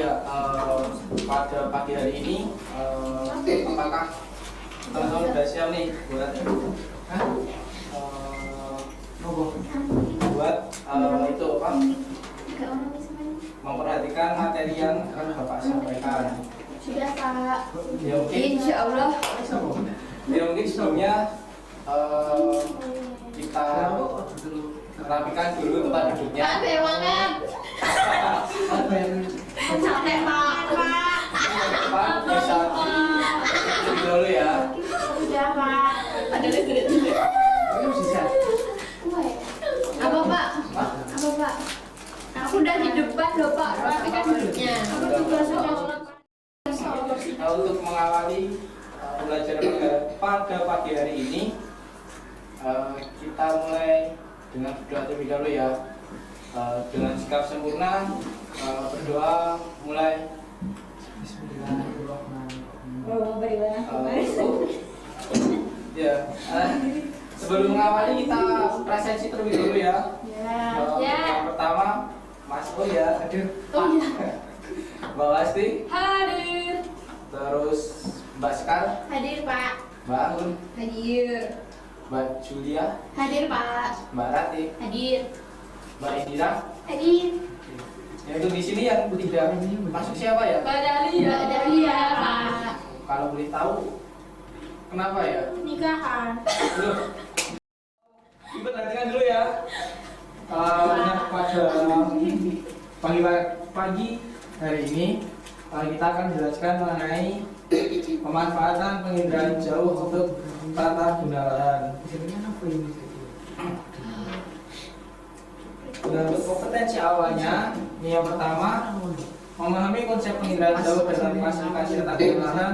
Ya, pada pagi hari ini, apakah teman-teman sudah siap nih buat itu apa? Memperhatikan materi yang akan Bapak sampaikan. Sudah Pak. Ya, mungkin, Insya Allah. ya, mungkin sebelumnya kita rapikan dulu tempat duduknya. Capek banget. Capek Pak. Pak bisa duduk dulu ya. Sudah Pak. Ada listrik. Apa Pak? Apa Pak? Aku udah di depan loh Pak. Rapikan duduknya. Aku juga sudah. Untuk mengawali pembelajaran pada pagi hari ini, kita mulai dengan berdoa terlebih dahulu ya. Dengan sikap sempurna, berdoa mulai. Ya, sebelum mengawali kita presensi terlebih dahulu ya. Yang pertama, Mas ya, hadir. Mbak Wasti, Hadir. terus Mbak Sekar, Hadir Pak. Mbak Anggun, Hadir. Mbak Julia, Hadir Pak. Mbak Rati, Hadir. Mbak Indira. Hadir. Yang untuk di sini yang tidak masuk siapa ya? Mbak Dahlia. Mbak Dahlia Pak. Kalau boleh tahu, kenapa ya? Nikahan. Dulu, kita perhatikan dulu ya. Pada pagi hari ini kita akan menjelaskan mengenai pemanfaatan penginderaan jauh untuk tata guna lahan. Nah, untuk kompetensi awalnya, ini yang pertama, memahami konsep penginderaan jauh dan klasifikasi tata guna lahan.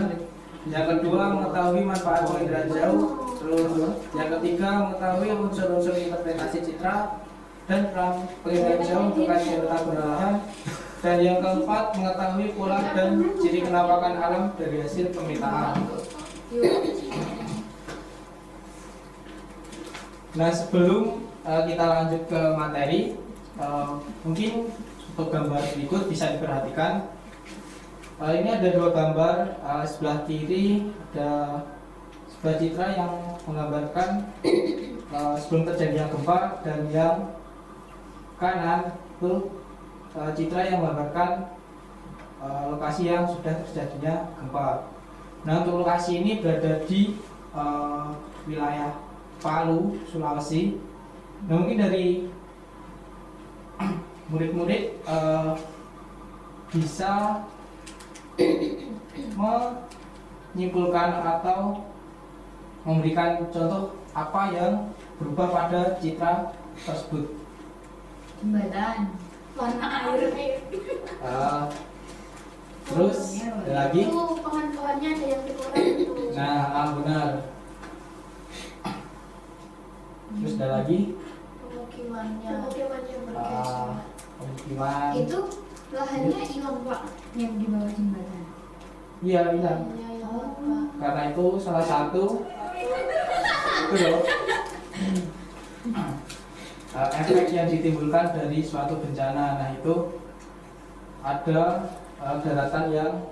Yang kedua, mengetahui manfaat penginderaan jauh. Terus, yang ketiga, mengetahui unsur-unsur interpretasi citra dan peran penginderaan jauh untuk kajian tata guna lahan. Dan yang keempat, mengetahui pola dan ciri penampakan alam dari hasil pemetaan. Nah, sebelum kita lanjut ke materi, mungkin untuk gambar berikut bisa diperhatikan. Ini ada dua gambar, sebelah kiri ada sebuah citra yang menggambarkan sebelum terjadinya gempa, dan yang kanan itu citra yang menggambarkan lokasi yang sudah terjadinya gempa. Nah, untuk lokasi ini berada di wilayah Palu, Sulawesi. Nah, mungkin dari murid-murid bisa menyimpulkan atau memberikan contoh apa yang berubah pada citra tersebut. Jembatan. Warna air. Terus ada lagi. Itu pohon-pohonnya ada yang berkurang itu. Nah, benar. Terus ada lagi. Pemukimannya bergeser. Pemukiman. Itu lahannya hilang Pak, yang di bawah jembatan. Iya, hilang. Karena itu salah satu itu loh, efek yang ditimbulkan dari suatu bencana. Nah, itu ada daratan yang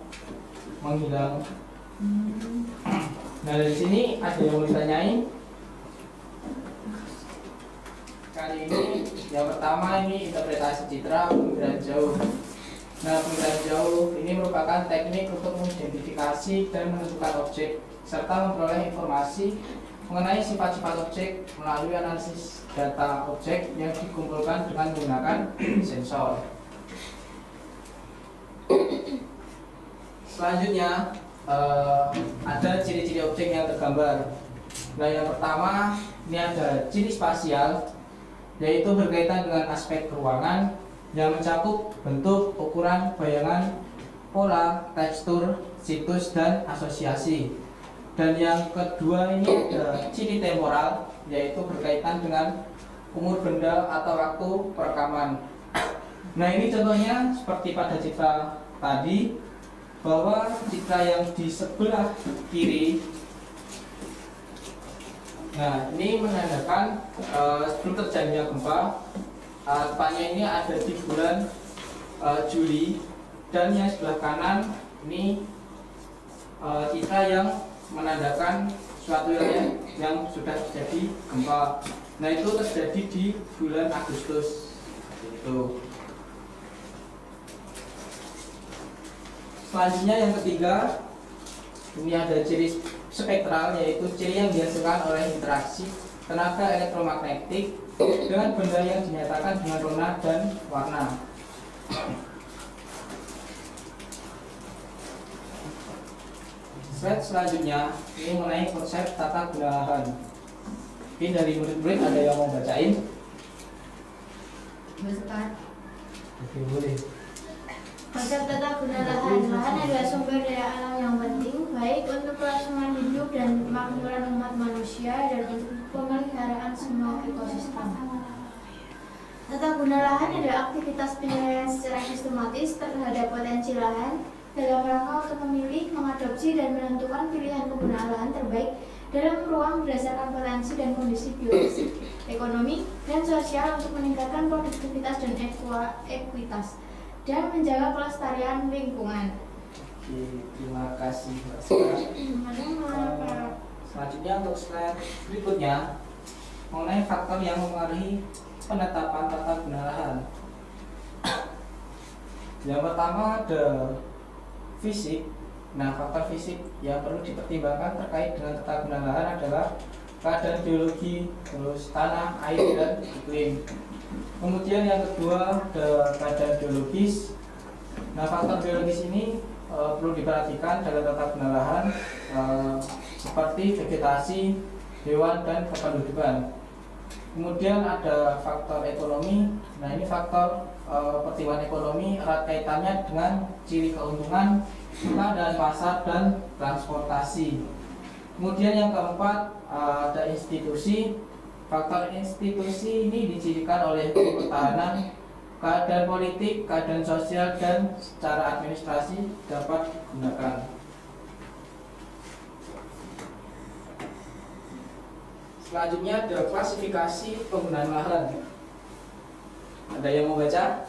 menghilang. Nah, dari sini ada yang mau ditanyain. Kali ini yang pertama, ini interpretasi citra penginderaan jauh. Nah, penginderaan jauh ini merupakan teknik untuk mengidentifikasi dan menentukan objek serta memperoleh informasi mengenai sifat-sifat objek melalui analisis data objek yang dikumpulkan dengan menggunakan sensor. Selanjutnya ada ciri-ciri objek yang tergambar. Nah, yang pertama ini ada ciri spasial, yaitu berkaitan dengan aspek ruangan yang mencakup bentuk, ukuran, bayangan, pola, tekstur, situs, dan asosiasi. Dan yang kedua ini ada ciri temporal, yaitu berkaitan dengan umur benda atau waktu perekaman. Nah, ini contohnya seperti pada citra tadi, bahwa citra yang di sebelah kiri, nah ini menandakan sebelum terjadinya gempa, tepatnya ini ada di bulan Juli Dan yang sebelah kanan ini citra yang menandakan suatu wilayah yang sudah terjadi gempa. Nah, itu terjadi di bulan Agustus. Itu. Selanjutnya yang ketiga, ini ada ciri spektral, yaitu ciri yang dihasilkan oleh interaksi tenaga elektromagnetik dengan benda yang dinyatakan dengan warna dan warna. Slide selanjutnya ini mengenai konsep tata guna lahan. Mungkin dari murid-murid ada yang mau bacain? Oke, boleh. Konsep tata guna lahan. Lahan adalah sumber daya alam yang penting, baik untuk kelangsungan hidup dan kemakmuran umat manusia dan untuk pemeliharaan semua ekosistem. Tata guna lahan adalah aktivitas penilaian secara sistematis terhadap potensi lahan dalam rangka untuk memilih, mengadopsi, dan menentukan pilihan penggunaan lahan terbaik dalam ruang berdasarkan potensi dan kondisi biologis, ekonomi, dan sosial untuk meningkatkan produktivitas dan ekuitas dan menjaga kelestarian lingkungan. Oke, terima kasih Mbak. Selanjutnya untuk slide berikutnya mengenai faktor yang mempengaruhi penetapan tata guna lahan. Yang pertama ada fisik. Nah, faktor fisik yang perlu dipertimbangkan terkait dengan tata guna lahan adalah keadaan geologi, terus tanah, air, dan iklim. Kemudian yang kedua ada keadaan biologis. Nah, faktor biologis ini perlu diperhatikan dalam tata guna lahan seperti vegetasi, hewan, dan kependudukan. Kemudian ada faktor ekonomi. Nah, ini faktor pertimbangan ekonomi erat kaitannya dengan ciri keuntungan, keadaan pasar, dan transportasi. Kemudian yang keempat ada institusi. Faktor institusi ini dicirikan oleh pertahanan, keadaan politik, keadaan sosial, dan secara administrasi dapat digunakan. Selanjutnya ada klasifikasi penggunaan lahan. Ada yang mau baca?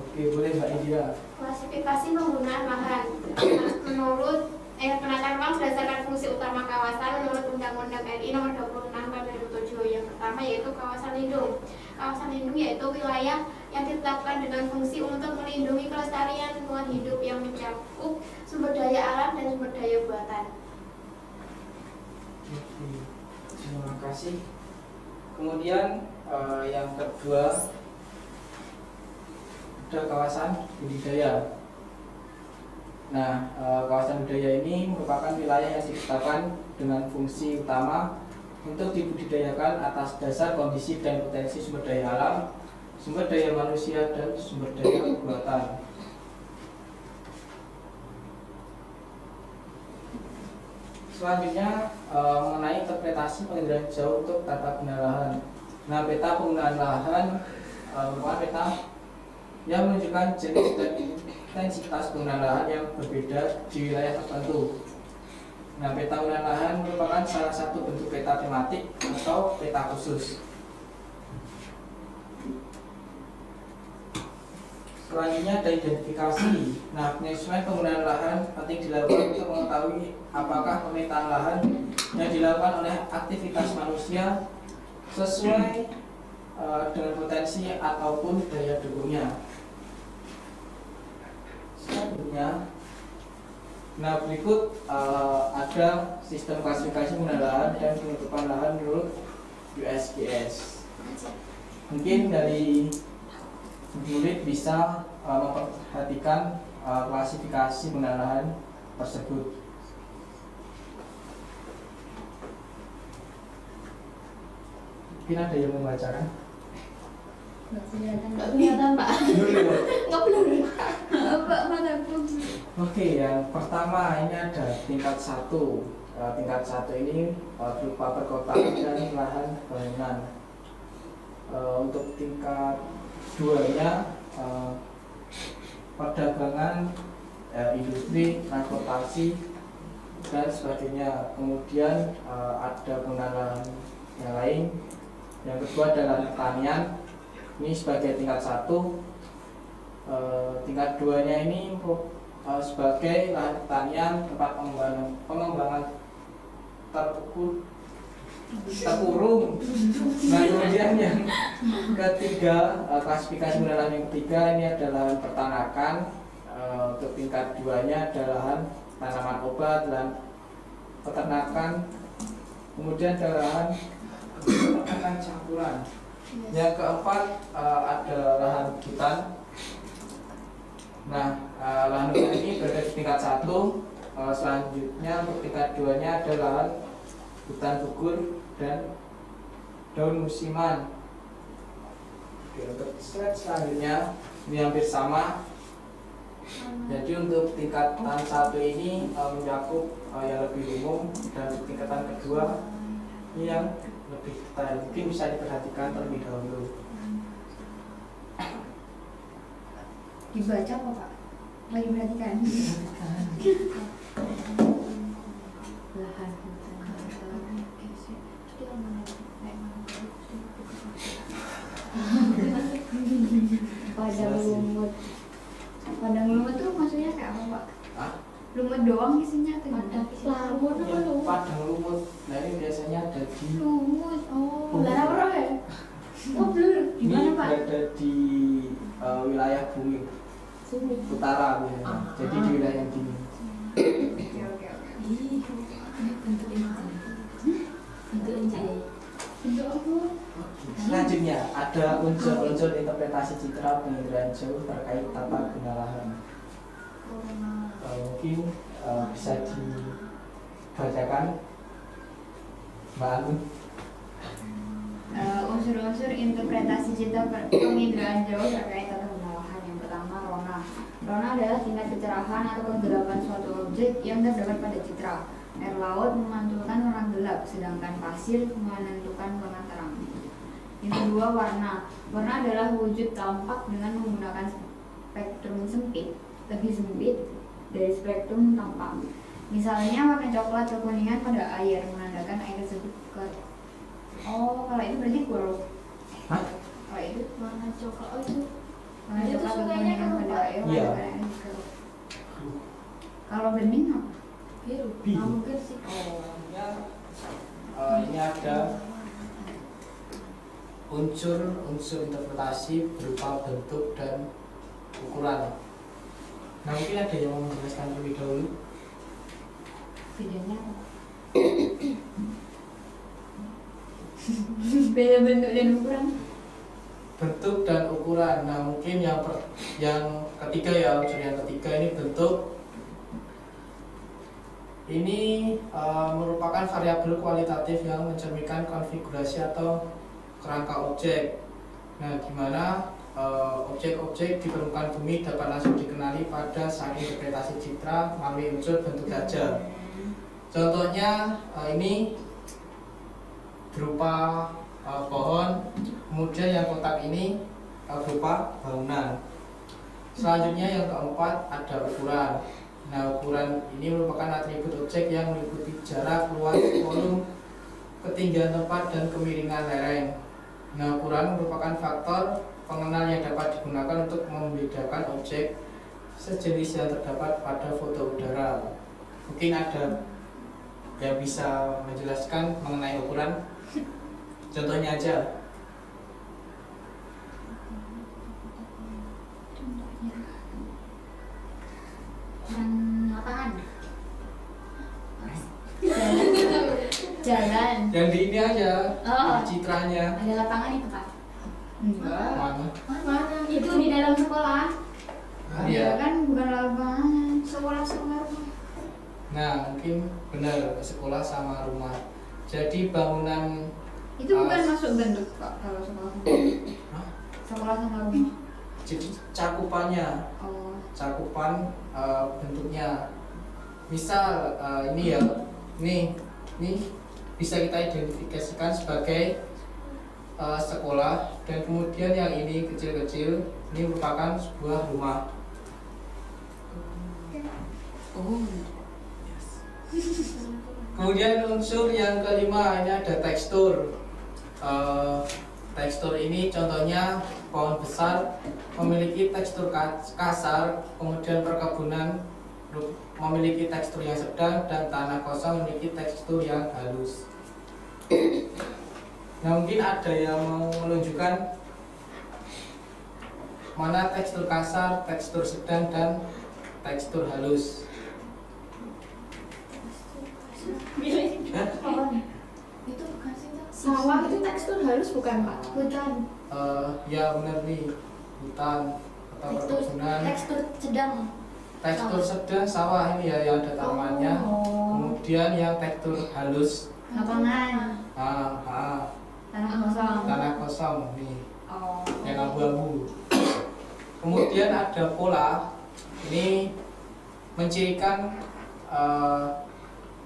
Oke, boleh Mbak Indira. Klasifikasi penggunaan lahan. Menurut penataan ruang berdasarkan fungsi utama kawasan menurut Undang-Undang RI Nomor 26 Tahun 2007. Yang pertama yaitu kawasan lindung. Kawasan lindung yaitu wilayah yang ditetapkan dengan fungsi untuk melindungi kelestarian lingkungan hidup yang mencakup sumber daya alam dan sumber daya buatan. Oke, terima kasih. Kemudian yang kedua ada kawasan budidaya. Nah, kawasan budidaya ini merupakan wilayah yang ditetapkan dengan fungsi utama untuk dibudidayakan atas dasar kondisi dan potensi sumber daya alam, sumber daya manusia, dan sumber daya buatan. Selanjutnya mengenai interpretasi penginderaan jauh untuk tata guna lahan. Nah, peta penggunaan lahan merupakan peta yang menunjukkan jenis dan intensitas penggunaan lahan yang berbeda di wilayah tertentu. Nah, peta penggunaan lahan merupakan salah satu bentuk peta tematik atau peta khusus. Selanjutnya ada identifikasi. Nah, penyesuaian penggunaan lahan penting dilakukan untuk mengetahui apakah pemetaan lahan yang dilakukan oleh aktivitas manusia sesuai dengan potensi ataupun daya dukungnya. Selanjutnya, nah berikut ada sistem klasifikasi penggunaan lahan dan penutupan lahan menurut USGS. Mungkin dari murid bisa memperhatikan klasifikasi penggunaan lahan tersebut. Mungkin ada yang membacakan? Nggak kelihatan Pak. Nggak blur. Pak mataku. Oke, yang pertama ini ada tingkat 1. Tingkat 1 ini berupa perkotaan dan lahan bangunan. Untuk tingkat 2-nya perdagangan, industri, transportasi, dan sebagainya. Kemudian ada penggunaan lahan yang lain. Yang kedua adalah pertanian. Ini sebagai tingkat 1. tingkat 2-nya ini sebagai lahan pertanian, tempat pengembangan terkurung. Nah, kemudian yang ketiga, klasifikasi lahan yang ketiga ini adalah lahan peternakan. Untuk tingkat 2-nya adalah lahan tanaman obat, lahan peternakan, kemudian ada lahan peternakan campuran. Yang keempat ada lahan hutan. Nah, lahan hutan ini berada di tingkat 1. Selanjutnya untuk tingkat 2-nya ada lahan hutan gugur dan daun musiman. Oke, untuk slide selanjutnya ini hampir sama. Jadi untuk tingkatan 1 ini mencakup yang lebih umum, dan untuk tingkatan kedua ini yang lebih detail. Mungkin bisa diperhatikan terlebih dahulu. Dibaca apa Pak? Lagi perhatikan. Lahan padang lumut. Padang lumut tuh maksudnya kayak apa Pak? Hah? Lumut doang isinya atau gimana? Lamun apa Ya, lu? padang lumut. Nah, ini biasanya ada di Lumut. Oh, Lara ora ya? oh blur. ini Gimana Pak? berada di wilayah bumi utara biasanya. Jadi di wilayah yang dingin. Oke oke oke. Bentuk apa? Selanjutnya ada unsur-unsur interpretasi citra penginderaan jauh terkait tata guna lahan. Mungkin bisa dibacakan, Mbak Agun. Unsur-unsur interpretasi citra penginderaan jauh terkait tata guna lahan. Yang pertama, rona. Rona adalah tingkat kecerahan atau kegelapan suatu objek yang terdapat pada citra. Air laut memantulkan warna gelap, sedangkan pasir menentukan warna terang. Yang kedua, warna. Warna adalah wujud tampak dengan menggunakan spektrum sempit, lebih sempit dari spektrum tampak. Misalnya warna coklat kekuningan pada air menandakan air tersebut ke. Oh, kalau itu berarti kurang. Hah? Kalau itu Warna coklat. Oh itu. warna Itu coklat sungainya kekuningan kan, pada Pak? air Iya. menandakan air ke. Kalau bening apa? Biru. Biru. Nah, mungkin sih. Ini ada unsur interpretasi berupa bentuk dan ukuran. Nah, mungkin ada yang mau menjelaskan terlebih dahulu. Bedanya apa? Beda bentuk dan ukuran. Bentuk dan ukuran. Nah, mungkin yang ketiga ya, unsur yang ketiga ini bentuk. Ini merupakan variabel kualitatif yang mencerminkan konfigurasi atau kerangka objek. Nah, gimana objek-objek di permukaan bumi dapat langsung dikenali pada saat interpretasi citra melalui unsur bentuk saja. Contohnya ini berupa pohon, kemudian yang kotak ini berupa bangunan. Selanjutnya yang keempat ada ukuran. Nah, ukuran ini merupakan atribut objek yang meliputi jarak, luas, volume, ketinggian tempat, dan kemiringan lereng. Nah, ukuran merupakan faktor pengenal yang dapat digunakan untuk membedakan objek sejenis yang terdapat pada foto udara. Mungkin ada yang bisa menjelaskan mengenai ukuran? Contohnya aja. Lapangan. Jalan. Yang di ini aja, Oh. di citranya. Ada lapangan itu Pak? Enggak. Mana? Mana? Itu di dalam sekolah. Iya. Kan bukan lapangan. Sekolah-sekolah. Nah, mungkin benar sekolah sama rumah. Jadi bangunan Itu bukan masuk bentuk Pak kalau sekolah. Hah? Sekolah sama rumah. jadi cakupannya, Oh. cakupan bentuknya. Misal ini ya, ini bisa kita identifikasikan sebagai sekolah, dan kemudian yang ini kecil-kecil ini merupakan sebuah rumah. Oh. Kemudian unsur yang kelima ini ada tekstur. Tekstur ini contohnya pohon besar memiliki tekstur kasar, kemudian perkebunan memiliki tekstur yang sedang, dan tanah kosong memiliki tekstur yang halus. Nah, mungkin ada yang mau menunjukkan mana tekstur kasar, tekstur sedang, dan tekstur halus. Itu bukan sih Kak? Sawah itu tekstur halus bukan Pak? Hutan. Ya benar nih, hutan atau perkebunan. Tekstur sedang. Tekstur sedang sawah ini ya yang ada tamannya. Kemudian yang tekstur halus Lapangan, tanah kosong. tanah kosong nih, Oh. yang abu-abu. Kemudian ada pola, ini mencirikan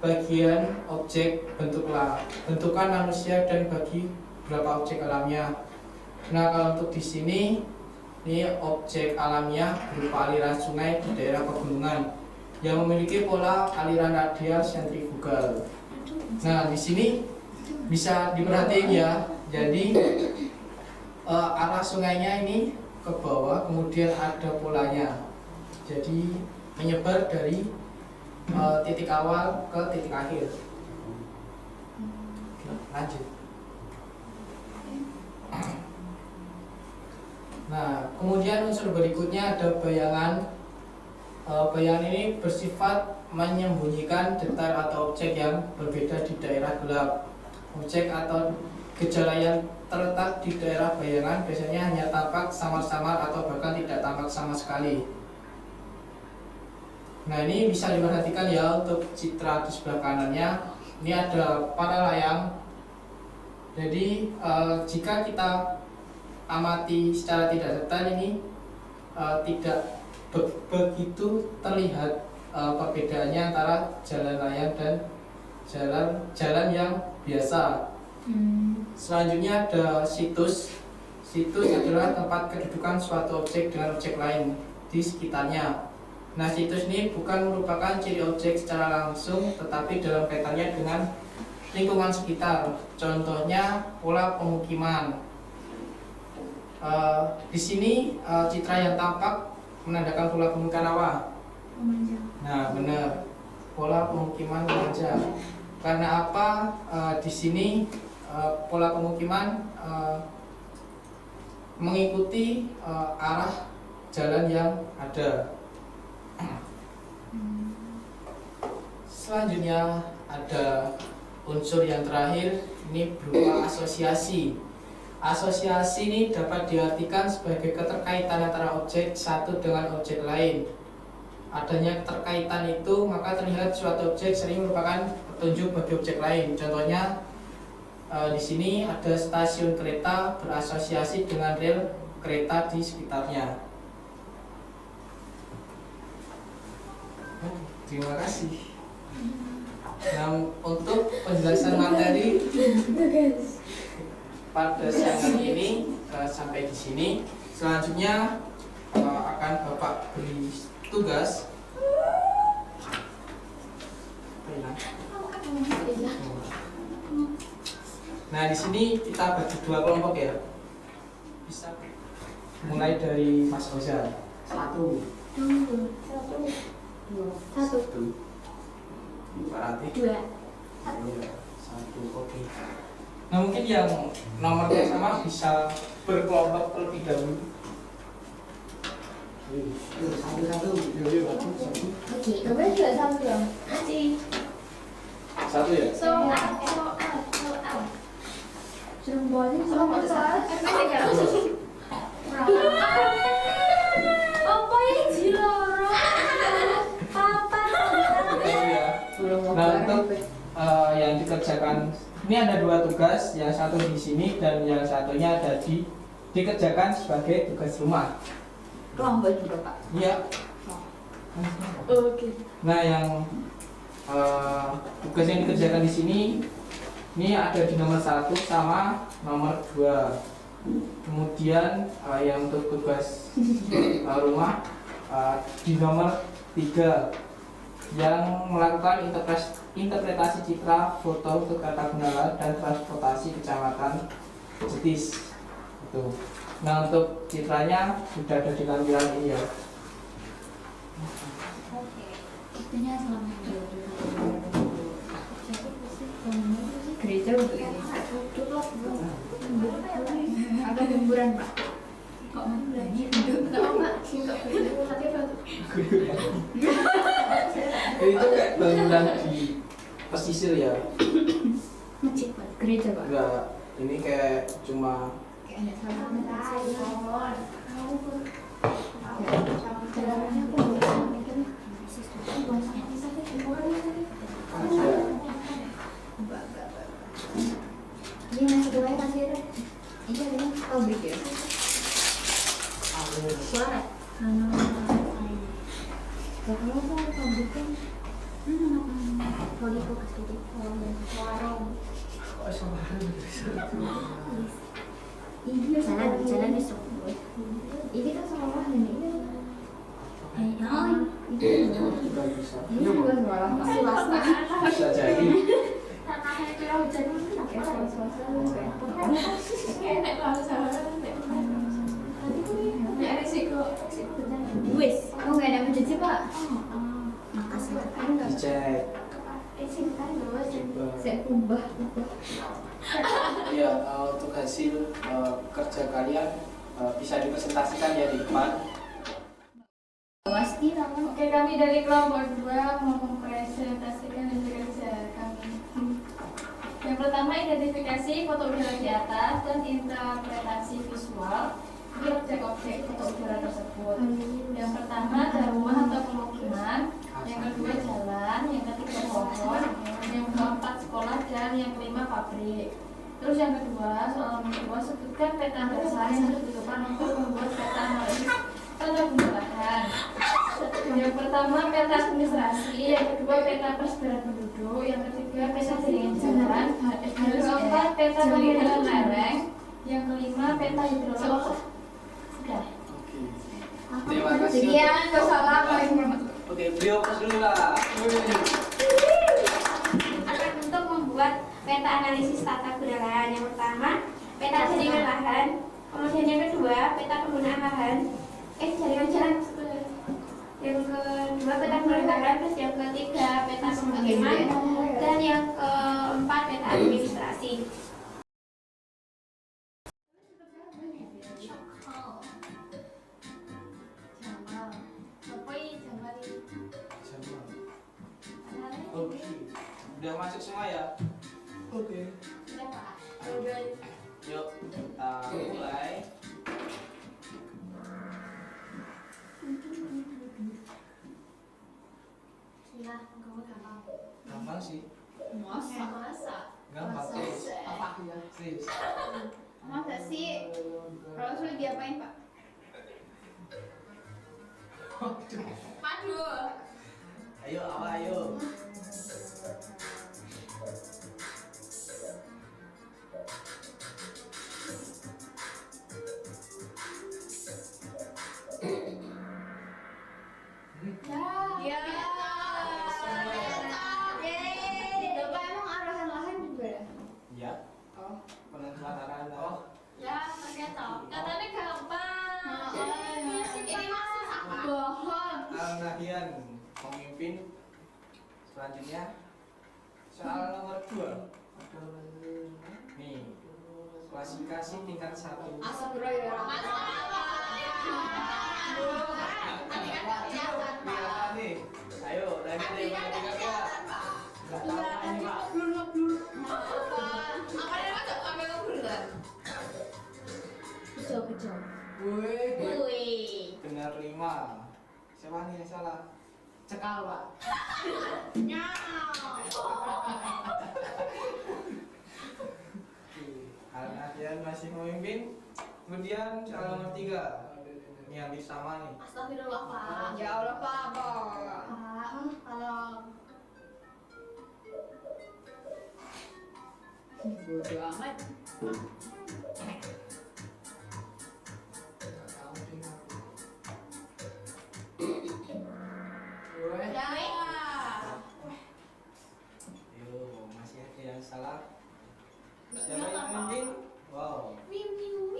bagian objek bentukan manusia dan bagi beberapa objek alamiah. Nah, kalau untuk di sini ini objek alamiah berupa aliran sungai di daerah pegunungan yang memiliki pola aliran radial sentrifugal. Nah, di sini bisa diperhatiin ya. Jadi arah sungainya ini ke bawah, kemudian ada polanya. Jadi menyebar dari titik awal ke titik akhir. Lanjut. Nah, kemudian unsur berikutnya ada bayangan. Bayangan ini bersifat menyembunyikan detail atau objek yang berbeda di daerah gelap. Objek atau gejala yang terletak di daerah bayangan biasanya hanya tampak samar-samar atau bahkan tidak tampak sama sekali. Nah, ini bisa diperhatikan ya untuk citra di sebelah kanannya. Ini ada para layang. Jadi jika kita amati secara tidak detail ini tidak begitu terlihat perbedaannya antara jalan layang dan jalan yang biasa. Selanjutnya ada situs. Situs adalah tempat kedudukan suatu objek dengan objek lain di sekitarnya. Nah, situs ini bukan merupakan ciri objek secara langsung, tetapi dalam kaitannya dengan lingkungan sekitar. Contohnya pola pemukiman. Di sini citra yang tampak menandakan pola pemukiman apa? Nah, benar, pola pemukiman memanjang. Karena apa? Di sini pola pemukiman mengikuti arah jalan yang ada. Selanjutnya ada unsur yang terakhir, ini berupa asosiasi. Asosiasi ini dapat diartikan sebagai keterkaitan antara objek satu dengan objek lain. Adanya keterkaitan itu maka terlihat suatu objek sering merupakan petunjuk bagi objek lain. Contohnya di sini ada stasiun kereta berasosiasi dengan rel kereta di sekitarnya. Terima kasih. Nah, untuk penjelasan materi pada siang ini sampai di sini. Selanjutnya akan Bapak beri tugas. Nah, di sini kita bagi dua kelompok ya. Bisa mulai dari Mas Ozan. Satu. Berarti Dua. satu, oke. Nah, mungkin yang nomornya sama bisa berkelompok terlebih dahulu. Satu. Oke, kamu juga satu ya? Masih. Satu ya? Soal. Suruh balik sama kelas. Apa yang jiloro? Papa. Nah, untuk yang dikerjakan ini ada dua tugas, yang satu di sini dan yang satunya ada dikerjakan sebagai tugas rumah. Kelompok juga Pak. Iya. Oke. Nah, yang tugas yang dikerjakan di sini ini ada di nomor 1 sama nomor 2. Kemudian yang untuk tugas rumah di nomor 3 yang melakukan interpretasi citra foto untuk Kartagunala dan transportasi kecamatan Jetis. Itu. Nah untuk citranya sudah ada di lampiran ini ya. Itunya selama gereja untuk ini. Agak gemburan Pak. Kok berani hidup? Enggak Pak, enggak boleh tapi batu. Itu kayak bangunan di pesisir ya. Masjid Pak. Gereja Pak. Enggak, ini kayak cuma Kayak ada salah. Jalannya aku nggak mikir. Ini nasi goreng kasih deh. Iya ini pabrik ya. Suara. Kalau mau pabrik kan Mau dibuka sedikit. Warung. iya Jalan besok. ini kan sekolah ini. Oh, Ini Iya, juga sekolah swasta. bisa jadi. Tanahnya curah hujan. Ya swasta. Kayak kalau salah. Ya risiko. Wis, oh nggak ada mencuci Pak. Makasih. Dicek. Saya ubah. Iya, untuk hasil kerja kalian bisa dipresentasikan ya di depan. Pasti namun. Oke, kami dari kelompok 2 mau mempresentasikan hasil kerja kami. Yang pertama, identifikasi foto udara di atas dan interpretasi visual di objek-objek foto udara tersebut. Yang pertama ada rumah atau pemukiman, yang kedua jalan, yang ketiga pohon, yang keempat sekolah, dan yang kelima pabrik. Terus yang kedua, soal kedua sebutkan peta dasar yang dibutuhkan untuk membuat peta analisis tata guna lahan. Yang pertama peta administrasi, yang kedua peta persebaran penduduk, yang ketiga peta jaringan jalan, yang keempat peta pemilihan lereng, yang kelima peta hidrologi. Sudah. Oke. Terima kasih. Sekian, wassalamualaikum warahmatullahi. Oke, beliau pas dulu lah. Akan untuk membuat peta analisis tata guna lahan. Yang pertama, peta jaringan lahan. Kemudian yang kedua, peta penggunaan lahan. Jaringan jalan. Yang kedua, peta penggunaan lahan. Terus yang ketiga, peta pemukiman. Dan yang keempat, peta administrasi. Oke. Udah masuk semua ya? Oke. Sudah Pak. Yuk, kita mulai. Iya, kamu gampang. Gampang sih. Masa? Gampang. Apa ya? Serius. Masa sih? Rasul diapain Pak? Aduh. Ayo, apa ayo? Ya. Bapak emang arahan lahan juga ya? Ya. Oh. Penentuan arahan. Oh. Ya, ternyata. Katanya gampang. Ini masuk apa? Bohong. Al-Nahyan memimpin. Selanjutnya soal nomor 2. Nih, klasifikasi tingkat 1. Nih, ayo lagi deh nggak tahu ini Pak. Kejauh. Wih, benar 5. Siapa nih yang salah? Cekal Pak. Al-Nahyan masih memimpin. Kemudian soal nomor 3. Ini hampir sama nih. Astagfirullah Pak. Ya Allah Pak. Pak, kalau Bodoh amat. Yo, masih ada yang salah. Siapa yang memimpin? Wow. Wiu.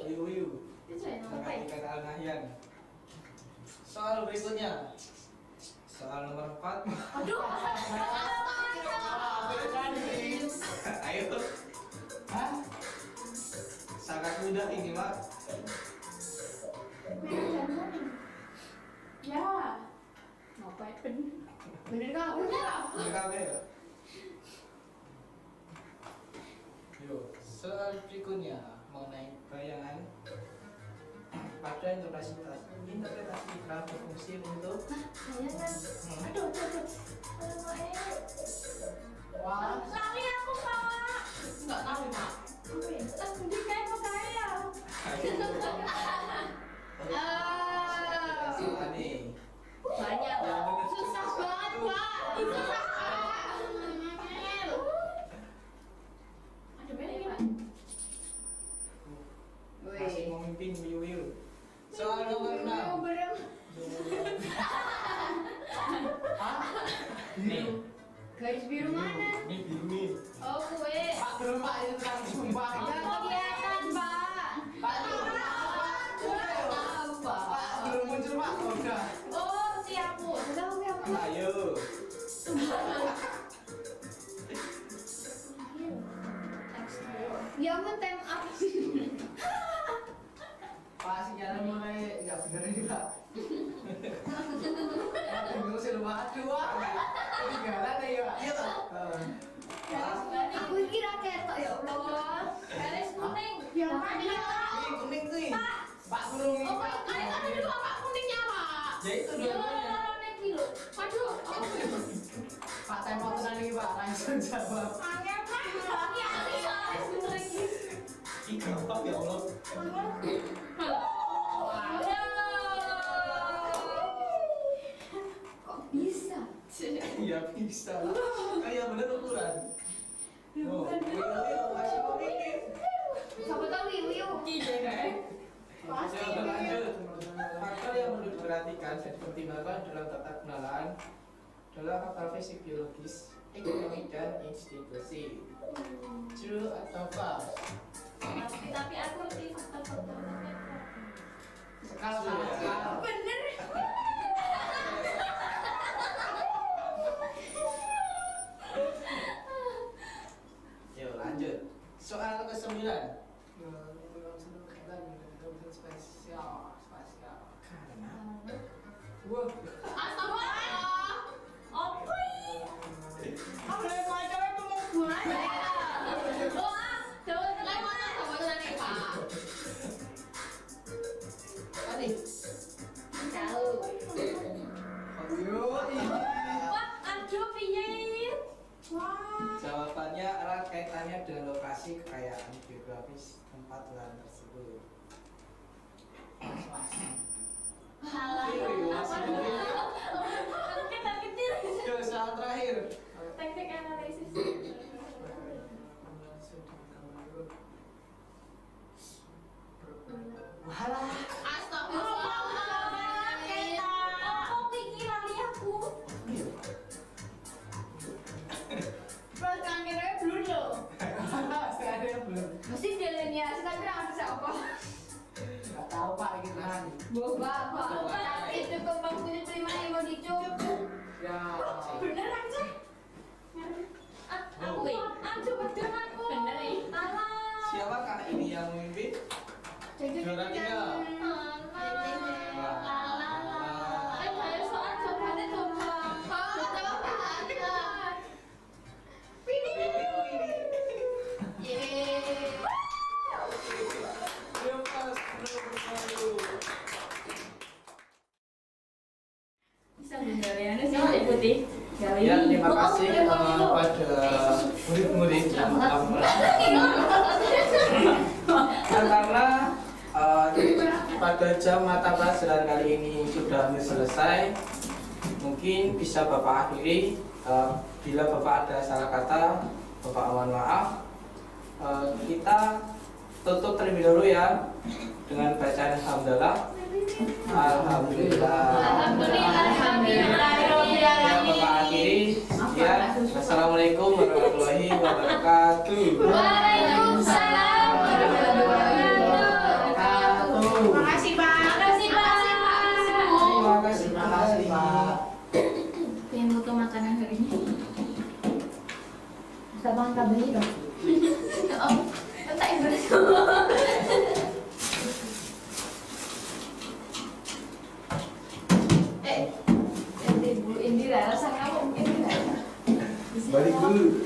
Wiu wiu. Itu ya. Soal berikutnya. Soal nomor 4. Aduh. Ayo. Hah? Sangat mudah ini, Mak. Ya. Ngapain bener kan? Direkam ya? Yuk, soal berikutnya mengenai bayangan pada interpretasi citra berfungsi untuk Aduh. Wah, Lali aku, Pak. nggak tahu Mak. Di kayak ya. Soal nih. Banyak. Susah banget, Pak. Susah. Ada mana ini Mak? Masih memimpin Wiyu. Soal nomor 6. Nih. Garis biru mana? Ini biru nih. Oh, kue. Pak belum Pak itu terang sumpah. Gak kelihatan, Pak. Pak belum. Pak belum muncul Pak. Oh, udah. Oh, si aku. Tahu ya, Pak. Ayo. Ya ampun, time up. Pak sinyalnya mulai nggak bener ini Pak. Pak bingung sih lupa. Aduh Pak. Ketinggalan ya Pak. Iya Pak. Aku kira ketok ya Allah. Garis kuning. Ya, Pak, Pak. Ini kuning tuh. Pak. Pak kurung ini. Oh, Pak, ada dua Pak kuningnya, Pak. Ya itu Ya, dua-duanya. warna kilo. Waduh, Pak tempotan ini Pak langsung jawab. angin Pak. Iya, bener lagi. Ih, gampang ya Allah. Kok bisa? Ya bisa lah. Kayak bener ukuran. Oh, Wiyu masih mau mikir. Siapa tahu Wiyu? Pasti lanjut. Faktor yang perlu diperhatikan dan dipertimbangkan dalam tata kenalan adalah faktor fisik biologis, ekonomi dan institusi. True atau false? Tapi aku ngerti faktor-faktornya. Sekal sekal. Bener. Yuk lanjut. Soal ke-9. Spesial. Karena Wah. Astagfirullah. Apa ini? Apa yang macam itu mau buat? Doa. Doa telepon sama tadi, Pak. Tadi. Tahu. Ayo ini. Wah, aduh piye? Wah. jawabannya erat kaitannya dengan lokasi kekayaan geografis tempat lahan tersebut. Halah. Wiyu masih mau mikir. Kita kecil. Yuk, soal terakhir. Teknik analisis. Walah. Astagfirullah. Kita. Apa pikiran aku? Terus kangennya belum loh. Sekarang yang belum. Mesti delineasi tapi nggak bisa apa. Nggak tahu Pak ini kan. Bapak, itu kembang kulit terima yang mau dicup. Ya. Beneran sih? Aku, aduh betul aku. Bener nih. Alah. Siapakah ini yang memimpin? Juara 3. Kayak soal jawabannya coba. Bisa menjalani sih ikuti. Ya, terima kasih pada murid-murid yang karena pada jam mata pelajaran kali ini sudah selesai. Mungkin bisa Bapak akhiri. Bila Bapak ada salah kata, Bapak mohon maaf. Kita tutup terlebih dahulu ya dengan bacaan hamdalah. Alhamdulillah. Ya, Bapak akhiri. Ya, wassalamualaikum warahmatullahi wabarakatuh. Waalaikumsalam warahmatullahi wabarakatuh. Terima Makasih, Pak. Makasih, Pak. kasih. kabeh dong. Oh, tak ibarat. Ibu Indira, rasa kamu Indira. Balik dulu.